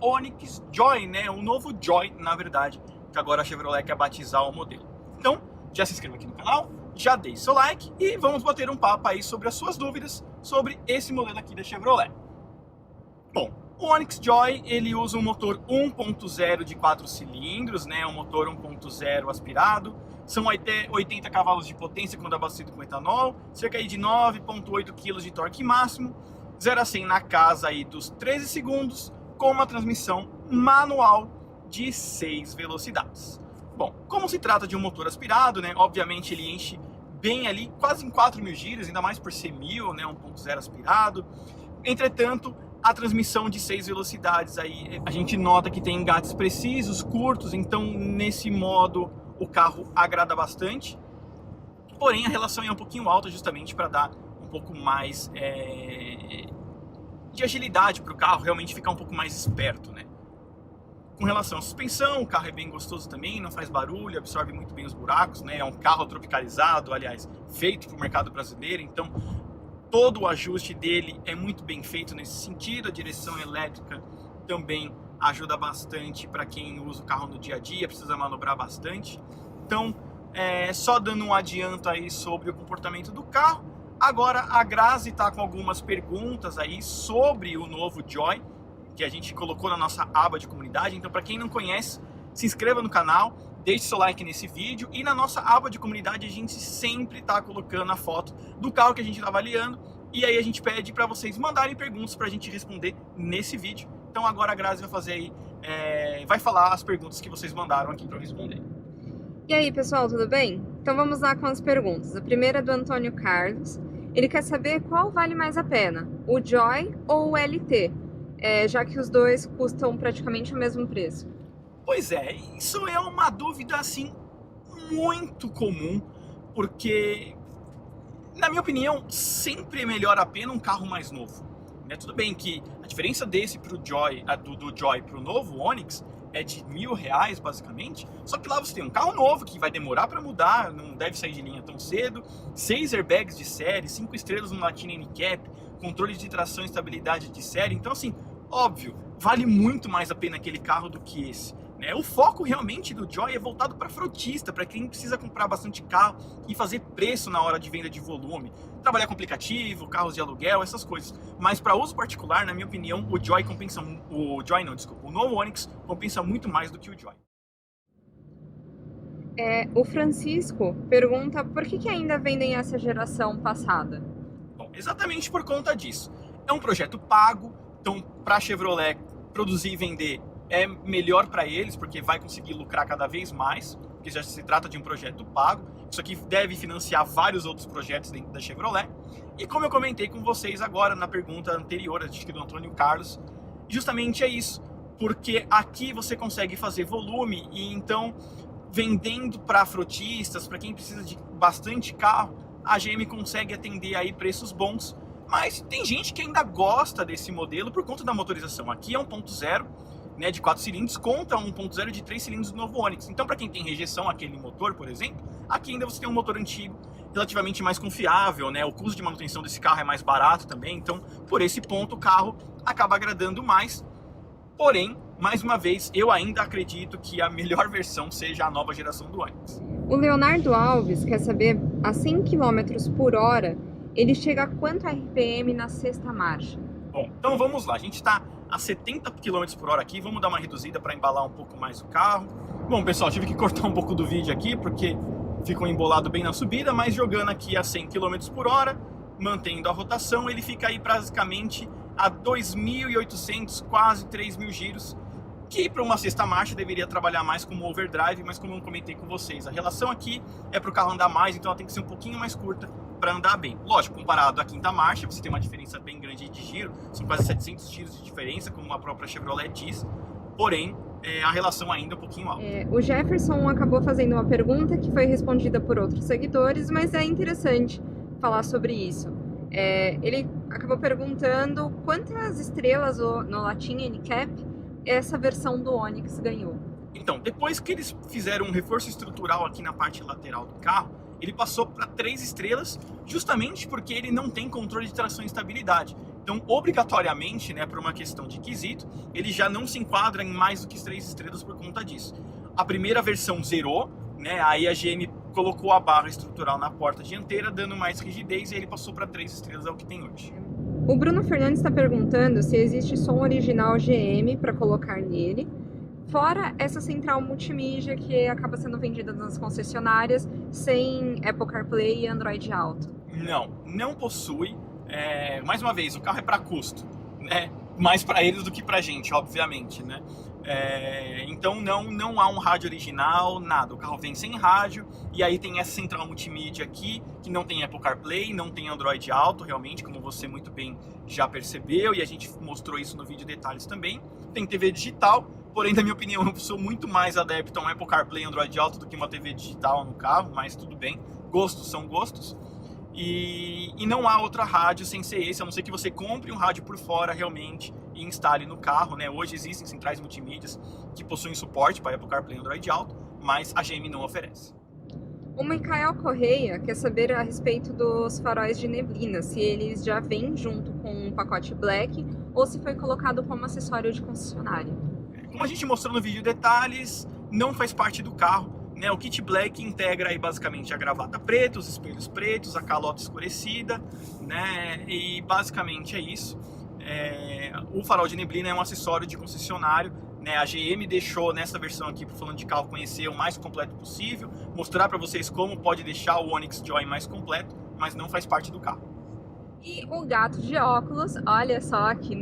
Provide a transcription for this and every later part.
Onix Joy, né? O novo Joy, na verdade, que agora a Chevrolet quer batizar o modelo. Então, já se inscreva aqui no canal, já deixe seu like e vamos bater um papo aí sobre as suas dúvidas sobre esse modelo aqui da Chevrolet. Bom, o Onix Joy, ele usa um motor 1.0 de 4 cilindros, né? Um motor 1.0 aspirado. São até 80 cavalos de potência quando abastecido com etanol, cerca de 9.8 kg de torque máximo, 0 a 100 na casa aí dos 13 segundos, com uma transmissão manual de 6 velocidades. Bom, como se trata de um motor aspirado, né? Obviamente ele enche bem ali, quase em 4.000 giros, ainda mais por ser 1.000, né? 1.0 aspirado. Entretanto, a transmissão de 6 velocidades aí, a gente nota que tem engates precisos, curtos, então nesse modo o carro agrada bastante. Porém, a relação é um pouquinho alta justamente para dar um pouco mais de agilidade para o carro, realmente ficar um pouco mais esperto, né? Com relação à suspensão, o carro é bem gostoso também, não faz barulho, absorve muito bem os buracos, né? É um carro tropicalizado, aliás, feito para o mercado brasileiro, então todo o ajuste dele é muito bem feito nesse sentido. A direção elétrica também ajuda bastante para quem usa o carro no dia a dia, precisa manobrar bastante. Então, só dando um adianto aí sobre o comportamento do carro. Agora a Grazi está com algumas perguntas aí sobre o novo Joy, que a gente colocou na nossa aba de comunidade. Então, para quem não conhece, se inscreva no canal, deixe seu like nesse vídeo, e na nossa aba de comunidade a gente sempre está colocando a foto do carro que a gente está avaliando, e aí a gente pede para vocês mandarem perguntas para a gente responder nesse vídeo. Então agora a Grazi vai fazer aí, vai falar as perguntas que vocês mandaram aqui para eu responder. E aí pessoal, tudo bem? Então vamos lá com as perguntas. A primeira é do Antônio Carlos. Ele quer saber qual vale mais a pena, o Joy ou o LT, já que os dois custam praticamente o mesmo preço. Pois é, isso é uma dúvida assim muito comum, porque na minha opinião sempre é melhor a pena um carro mais novo, né? Tudo bem que a diferença desse pro Joy, do Joy pro novo Onix é de R$1.000 basicamente, só que lá você tem um carro novo que vai demorar para mudar, não deve sair de linha tão cedo, 6 airbags de série, 5 estrelas no Latina NCAP, controle de tração e estabilidade de série. Então assim, óbvio, vale muito mais a pena aquele carro do que esse, né? O foco realmente do Joy é voltado para frotista, para quem precisa comprar bastante carro e fazer preço na hora de venda de volume, trabalhar com aplicativo, carros de aluguel, essas coisas. Mas para uso particular, na minha opinião, o Joy compensa, o novo Onix compensa muito mais do que o Joy. O Francisco pergunta por que ainda vendem essa geração passada. Bom, exatamente por conta disso. É um projeto pago, então para a Chevrolet produzir e vender é melhor para eles, porque vai conseguir lucrar cada vez mais, porque já se trata de um projeto pago. Isso aqui deve financiar vários outros projetos dentro da Chevrolet. E como eu comentei com vocês agora na pergunta anterior, acho que do Antônio Carlos, justamente é isso, porque aqui você consegue fazer volume e então vendendo para frotistas, para quem precisa de bastante carro, a GM consegue atender aí preços bons. Mas tem gente que ainda gosta desse modelo por conta da motorização. Aqui é 1.0, né, de 4 cilindros contra 1.0 de 3 cilindros do novo Onix. Então, para quem tem rejeição àquele motor, por exemplo, aqui ainda você tem um motor antigo, relativamente mais confiável, né? O custo de manutenção desse carro é mais barato também. Então, por esse ponto, o carro acaba agradando mais. Porém, mais uma vez, eu ainda acredito que a melhor versão seja a nova geração do Onix. O Leonardo Alves quer saber, a 100 km por hora, ele chega a quanto RPM na sexta marcha? Bom, então vamos lá. A gente está a 70 km por hora aqui. Vamos dar uma reduzida para embalar um pouco mais o carro. Bom, pessoal, tive que cortar um pouco do vídeo aqui, porque ficou embolado bem na subida, mas jogando aqui a 100 km por hora, mantendo a rotação, ele fica aí basicamente a 2.800, quase 3.000 giros, que para uma sexta marcha deveria trabalhar mais como overdrive, mas como eu comentei com vocês, a relação aqui é para o carro andar mais, então ela tem que ser um pouquinho mais curta para andar bem. Lógico, comparado à quinta marcha, você tem uma diferença bem grande de giro, são quase 700 giros de diferença, como a própria Chevrolet diz, porém, a relação ainda é um pouquinho alta. O Jefferson acabou fazendo uma pergunta que foi respondida por outros seguidores, mas é interessante falar sobre isso. Ele acabou perguntando quantas estrelas no Latin NCAP essa versão do Onix ganhou. Então, depois que eles fizeram um reforço estrutural aqui na parte lateral do carro, ele passou para 3 estrelas, justamente porque ele não tem controle de tração e estabilidade. Então Então, obrigatoriamente, né, por uma questão de quesito, ele já não se enquadra em mais do que 3 estrelas por conta disso. A primeira versão zerou, né, aí a GM colocou a barra estrutural na porta dianteira, dando mais rigidez, e ele passou para 3 estrelas, é o que tem hoje. O Bruno Fernandes está perguntando se existe som original GM para colocar nele, fora essa central multimídia que acaba sendo vendida nas concessionárias sem Apple CarPlay e Android Auto. Não possui. Mais uma vez, o carro é para custo, né? Mais para eles do que para a gente, obviamente, né? Então não há um rádio original, nada. O carro vem sem rádio, e aí tem essa central multimídia aqui, que não tem Apple CarPlay, não tem Android Auto, realmente, como você muito bem já percebeu, e a gente mostrou isso no vídeo detalhes também. Tem TV digital, porém, na minha opinião, eu sou muito mais adepto a um Apple CarPlay e Android Auto do que uma TV digital no carro, mas tudo bem, gostos são gostos. E não há outra rádio sem ser esse, a não ser que você compre um rádio por fora realmente e instale no carro, né? Hoje existem centrais multimídias que possuem suporte para Apple CarPlay e Android Auto, mas a GM não oferece. O Michael Correia quer saber a respeito dos faróis de neblina, se eles já vêm junto com um pacote Black ou se foi colocado como acessório de concessionária. Como a gente mostrou no vídeo detalhes, não faz parte do carro. O kit Black integra aí basicamente a gravata preta, os espelhos pretos, a calota escurecida, né? E basicamente é isso. O farol de neblina é um acessório de concessionário, né? A GM deixou nessa versão aqui, para falando de carro, conhecer o mais completo possível, mostrar para vocês como pode deixar o Onix Joy mais completo, mas não faz parte do carro. E o gato de óculos, olha só que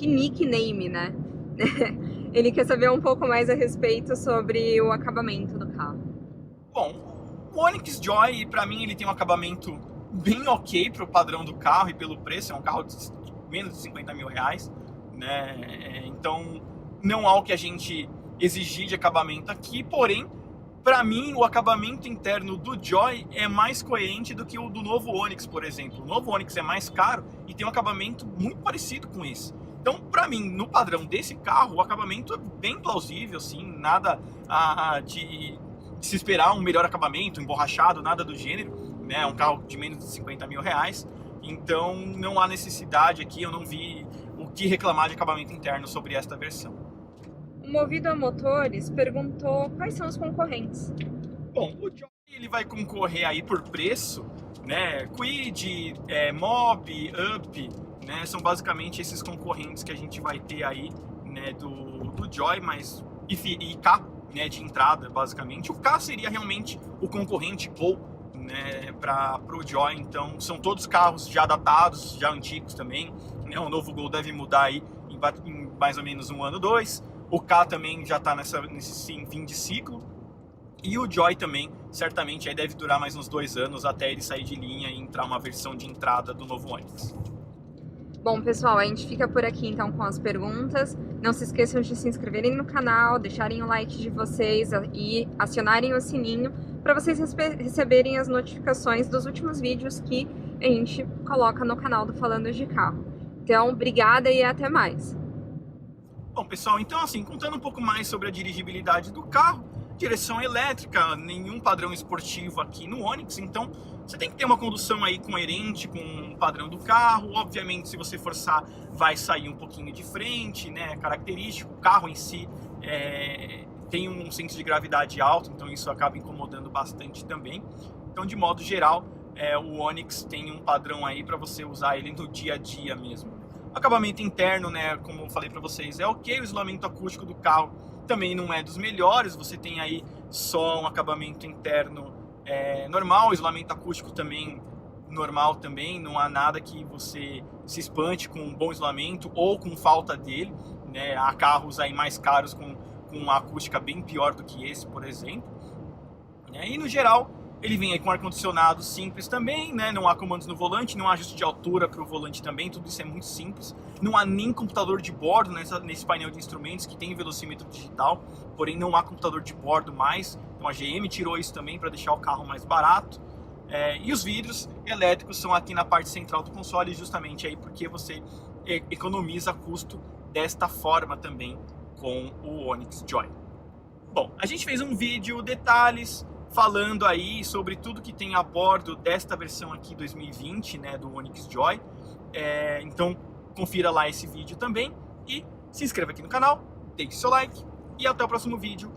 nickname, né? Ele quer saber um pouco mais a respeito sobre o acabamento do carro. Bom, o Onix Joy, para mim, ele tem um acabamento bem ok para o padrão do carro e pelo preço. É um carro de menos de 50 mil reais, né? Então, não há o que a gente exigir de acabamento aqui. Porém, para mim, o acabamento interno do Joy é mais coerente do que o do novo Onix, por exemplo. O novo Onix é mais caro e tem um acabamento muito parecido com esse. Então, para mim, no padrão desse carro, o acabamento é bem plausível, sim, nada de se esperar um melhor acabamento, emborrachado, nada do gênero, né? É um carro de menos de 50 mil reais, então não há necessidade aqui, eu não vi o que reclamar de acabamento interno sobre esta versão. O Movido a Motores perguntou quais são os concorrentes. Bom, o Joy ele vai concorrer aí por preço, né? Kwid, Mob, Up, né, são basicamente esses concorrentes que a gente vai ter aí, né, do Joy, mas e K, né, de entrada, basicamente. O K seria realmente o concorrente Gol, né, para o Joy. Então são todos carros já datados, já antigos também, né? O novo Gol deve mudar aí em mais ou menos 1 ano, 2. O K também já está nesse fim de ciclo. E o Joy também, certamente, aí deve durar mais uns 2 anos até ele sair de linha e entrar uma versão de entrada do novo Onix. Bom, pessoal, a gente fica por aqui então com as perguntas. Não se esqueçam de se inscreverem no canal, deixarem o like de vocês e acionarem o sininho para vocês receberem as notificações dos últimos vídeos que a gente coloca no canal do Falando de Carro. Então, obrigada e até mais. Bom, pessoal, então assim, contando um pouco mais sobre a dirigibilidade do carro, direção elétrica, nenhum padrão esportivo aqui no Onix, então você tem que ter uma condução aí coerente com o padrão do carro. Obviamente, se você forçar, vai sair um pouquinho de frente, né? Característico. O carro em si tem um centro de gravidade alto, então isso acaba incomodando bastante também. Então, de modo geral, o Onix tem um padrão aí para você usar ele no dia a dia mesmo. O acabamento interno, né? Como eu falei para vocês, é ok. O isolamento acústico do carro também não é dos melhores. Você tem aí só um acabamento interno normal, o isolamento acústico também normal também, não há nada que você se espante com um bom isolamento ou com falta dele, né? Há carros aí mais caros com uma acústica bem pior do que esse, por exemplo, né? E no geral ele vem aí com ar-condicionado simples também, né? Não há comandos no volante, não há ajuste de altura para o volante também, tudo isso é muito simples. Não há nem computador de bordo nesse painel de instrumentos que tem velocímetro digital, porém não há computador de bordo mais, então a GM tirou isso também para deixar o carro mais barato. E os vidros elétricos são aqui na parte central do console, justamente aí porque você economiza custo desta forma também com o Onix Joy. Bom, a gente fez um vídeo detalhes falando aí sobre tudo que tem a bordo desta versão aqui 2020, né, do Onix Joy. Então, confira lá esse vídeo também e se inscreva aqui no canal, deixe seu like e até o próximo vídeo.